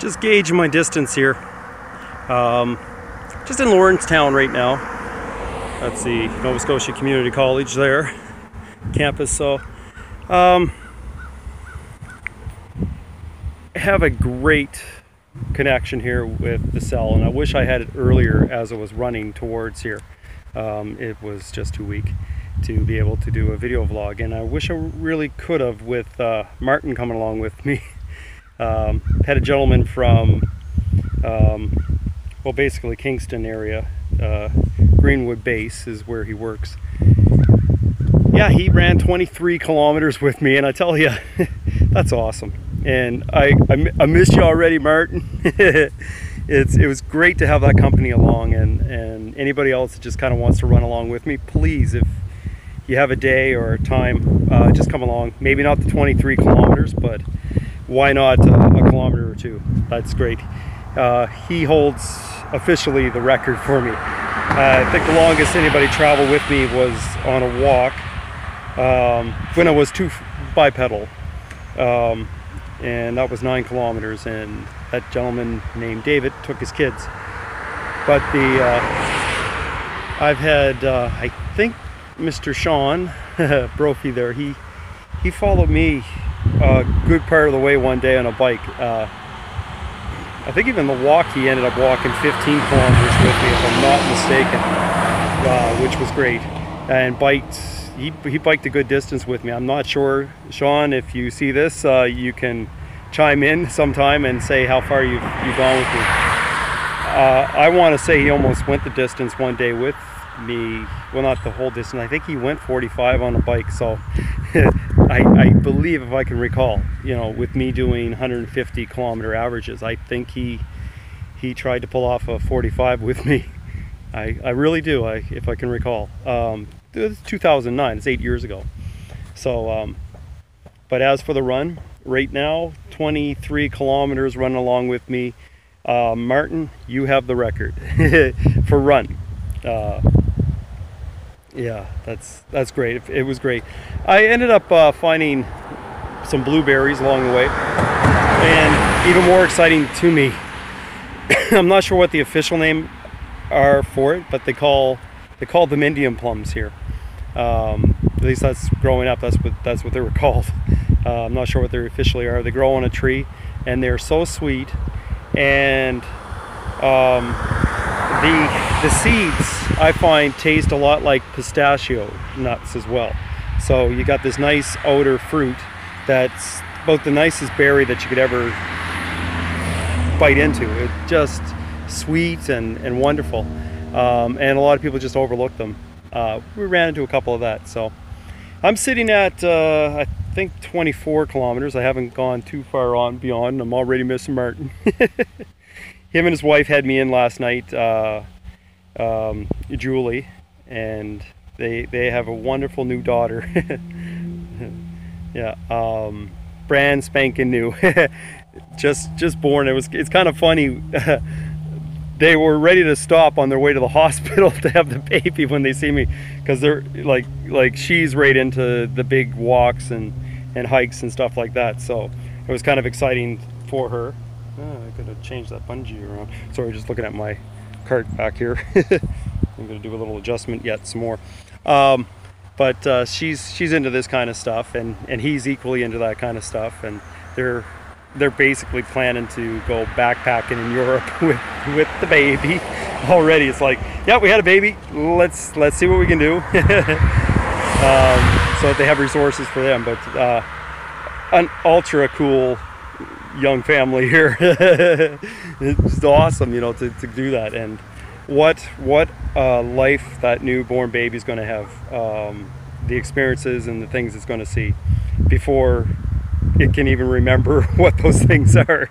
Just gauge my distance here. Just in Lawrencetown right now. That's the Nova Scotia Community College there, campus. So I have a great connection here with the cell, and I wish I had it earlier as I was running towards here. It was just too weak to be able to do a video vlog, and I wish I really could have with Martin coming along with me. Had a gentleman from well, basically Kingston area, Greenwood base is where he works. Yeah, he ran 23 kilometers with me, and I tell you, that's awesome. And I miss you already, Martin. It was great to have that company along, and anybody else that just kind of wants to run along with me, please, if you have a day or a time, just come along. Maybe not the 23 kilometers, but why not a kilometer or two? That's great. He holds officially the record for me. I think the longest anybody traveled with me was on a walk when I was bipedal, and that was 9 kilometers, and that gentleman named David took his kids. But I've had I think Mr. Sean Brophy there, he followed me a good part of the way one day on a bike. I think even the walk, he ended up walking 15 kilometers with me, if I'm not mistaken, which was great. And he biked a good distance with me. I'm not sure, Sean, if you see this, you can chime in sometime and say how far you've gone with me. I want to say he almost went the distance one day with me. Well, not the whole distance. I think he went 45 on a bike. So I believe, if I can recall, you know, with me doing 150 kilometer averages, I think he tried to pull off a 45 with me. I really do, if I can recall. It was 2009, it's 8 years ago. So, but as for the run, right now, 23 kilometers running along with me. Martin, you have the record for run. Yeah, that's great. It was great. I ended up finding some blueberries along the way, and even more exciting to me, I'm not sure what the official name are for it, but they call them Indian plums here. At least that's growing up. That's what they were called. I'm not sure what they officially are. They grow on a tree, and they're so sweet, and the seeds, I find, taste a lot like pistachio nuts as well. So you got this nice outer fruit that's about the nicest berry that you could ever bite into. It's just sweet and wonderful, and a lot of people just overlook them. We ran into a couple of that. So I'm sitting at I think 24 kilometers. I haven't gone too far on beyond. I'm already missing Martin. Him and his wife had me in last night, Julie, and they have a wonderful new daughter. Yeah, brand spanking new. just born. It's kind of funny. They were ready to stop on their way to the hospital to have the baby when they see me, because they're like she's right into the big walks and hikes and stuff like that. So it was kind of exciting for her. I could have changed that bungee around. Sorry, just looking at my cart back here. I'm going to do a little adjustment yet, some more. But she's into this kind of stuff, and he's equally into that kind of stuff, and they're basically planning to go backpacking in Europe with the baby already. It's like, yeah, we had a baby. Let's see what we can do. So that they have resources for them. But an ultra cool young family here. It's just awesome, you know, to do that. And what life that newborn baby is going to have, the experiences and the things it's going to see before it can even remember what those things are,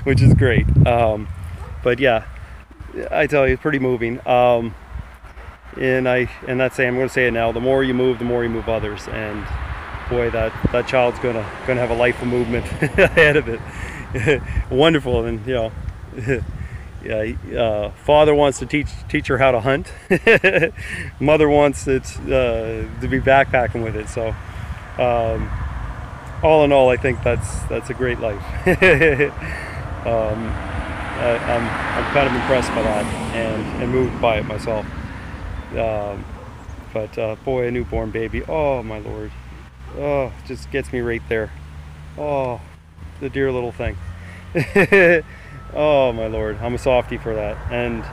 which is great. But yeah, I tell you, it's pretty moving. And that's, I'm going to say it now, the more you move others, and boy, that child's gonna have a life of movement ahead of it. Wonderful. And you know, yeah, father wants to teach her how to hunt. Mother wants it to be backpacking with it. So all in all, I think that's a great life. I'm kind of impressed by that and moved by it myself. But boy, a newborn baby, oh my Lord, oh, just gets me right there. Oh, the dear little thing. Oh my Lord, I'm a softie for that. And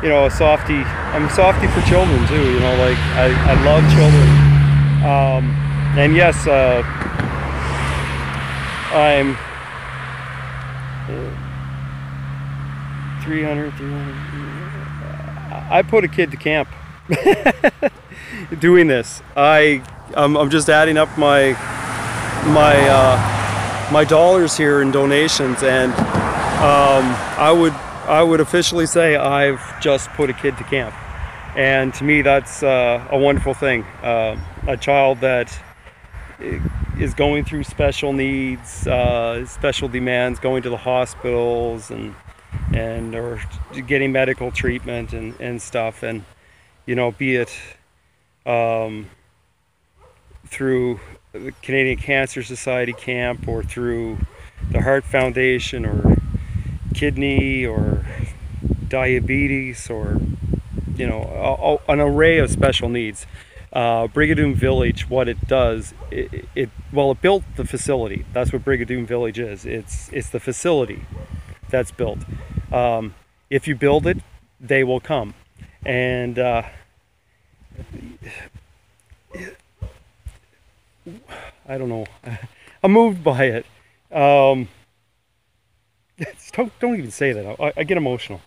you know, I'm a softie for children too, you know, like I love children. And yes, I'm 300. I put a kid to camp doing this. I'm just adding up my dollars here in donations, and I would officially say I've just put a kid to camp. And to me, that's a wonderful thing. A child that is going through special needs, special demands, going to the hospitals and or getting medical treatment and stuff, and you know, be it through the Canadian Cancer Society camp, or through the Heart Foundation, or kidney, or diabetes, or you know, an array of special needs. Brigadoon Village, what it does, it built the facility. That's what Brigadoon Village is. It's the facility that's built. If you build it, they will come. And I don't know. I'm moved by it. Don't even say that. I get emotional.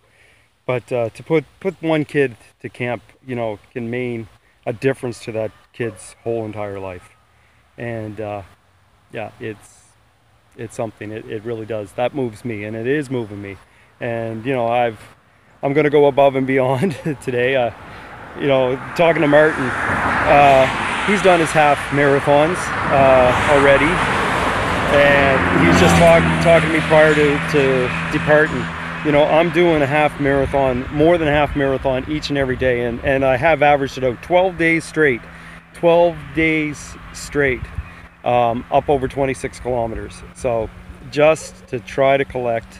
But to put one kid to camp, you know, can mean a difference to that kid's whole entire life. And yeah, it's something. It really does. That moves me, and it is moving me. And you know, I'm going to go above and beyond today. You know, talking to Martin, he's done his half marathons already, and he's just talking to me prior to departing. You know, I'm doing a half marathon, more than a half marathon each and every day, and I have averaged it out 12 days straight, up over 26 kilometers. So just to try to collect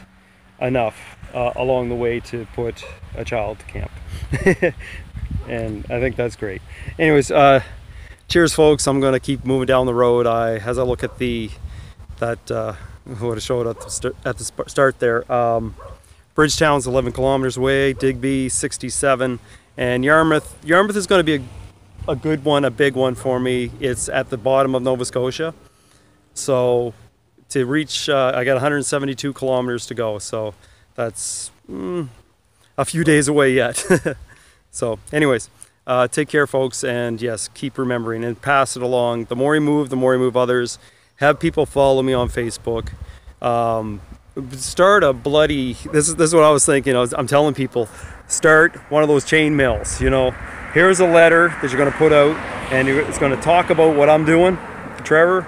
enough along the way to put a child to camp. And I think that's great. Anyways, cheers folks. I'm going to keep moving down the road. As I look at what I showed at the start there, Bridgetown's 11 kilometers away, Digby 67, and Yarmouth is going to be a good one, a big one for me. It's at the bottom of Nova Scotia, so to reach, I got 172 kilometers to go, so that's a few days away yet. So anyways, take care folks, and yes, keep remembering and pass it along. The more you move others. Have people follow me on Facebook. Start a bloody, this is what I was thinking. I'm telling people, start one of those chain mails. You know, here's a letter that you're going to put out, and it's going to talk about what I'm doing, Trevor.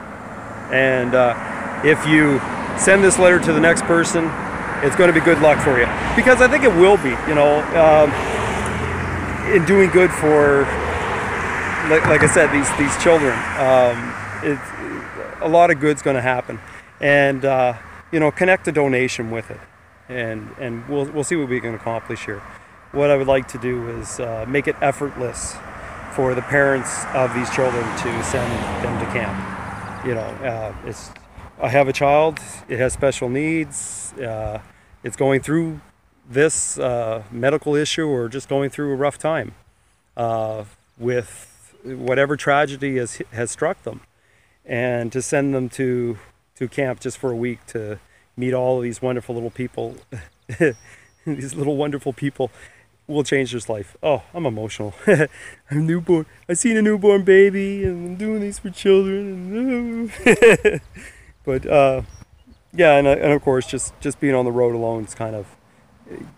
And if you send this letter to the next person, it's going to be good luck for you, because I think it will be. You know, in doing good for, like I said, these children, a lot of good's going to happen, and you know, connect a donation with it, and we'll see what we can accomplish here. What I would like to do is make it effortless for the parents of these children to send them to camp. You know, I have a child. It has special needs. It's going through this medical issue, or just going through a rough time with whatever tragedy has struck them, and to send them to camp just for a week to meet all of these wonderful little people. These little wonderful people will change his life. Oh, I'm emotional. I'm newborn. I seen a newborn baby, and I'm doing these for children. But yeah, and of course, just being on the road alone, it's kind of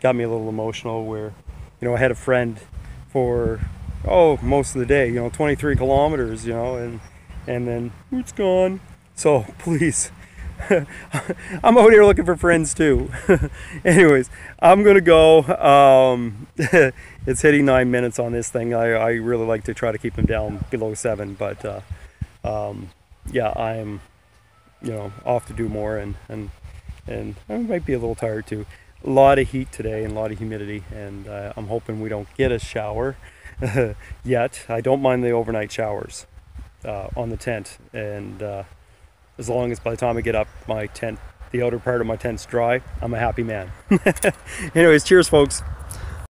got me a little emotional. Where, you know, I had a friend for most of the day. You know, 23 kilometers. You know, and then it's gone. So please, I'm out here looking for friends too. Anyways, I'm gonna go. It's hitting 9 minutes on this thing. I really like to try to keep them down below 7, but yeah, I'm, you know, off to do more, and and I might be a little tired too. A lot of heat today and a lot of humidity, and I'm hoping we don't get a shower yet. I don't mind the overnight showers on the tent, and as long as by the time I get up, my tent, the outer part of my tent's dry, I'm a happy man. Anyways, cheers folks.